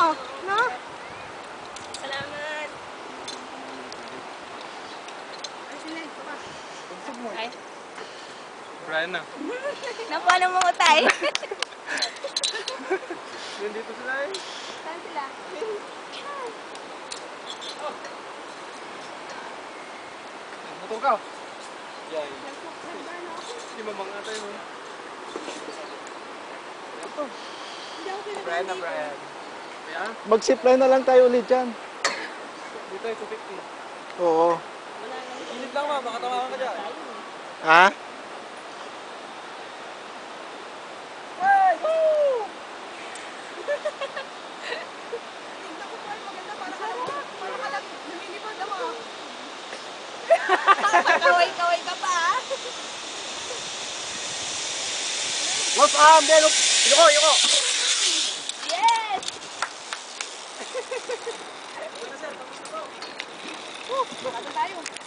no? Salamat. Ay, Brian na. napano mo utay? Nandito sila eh. Saan sila? Motor ka. Yay. Si mamang atay mo. Ito. Brian na Brian. Kaya? Mag-zipline na lang tayo ulit dyan. Dito ay 250. Oo. Init lang ma, makatawakan ka dyan. Ha? Kaway-kaway ka pa, ah. What's up, Ben? Yuko, yuko! Yes! Ano tayo?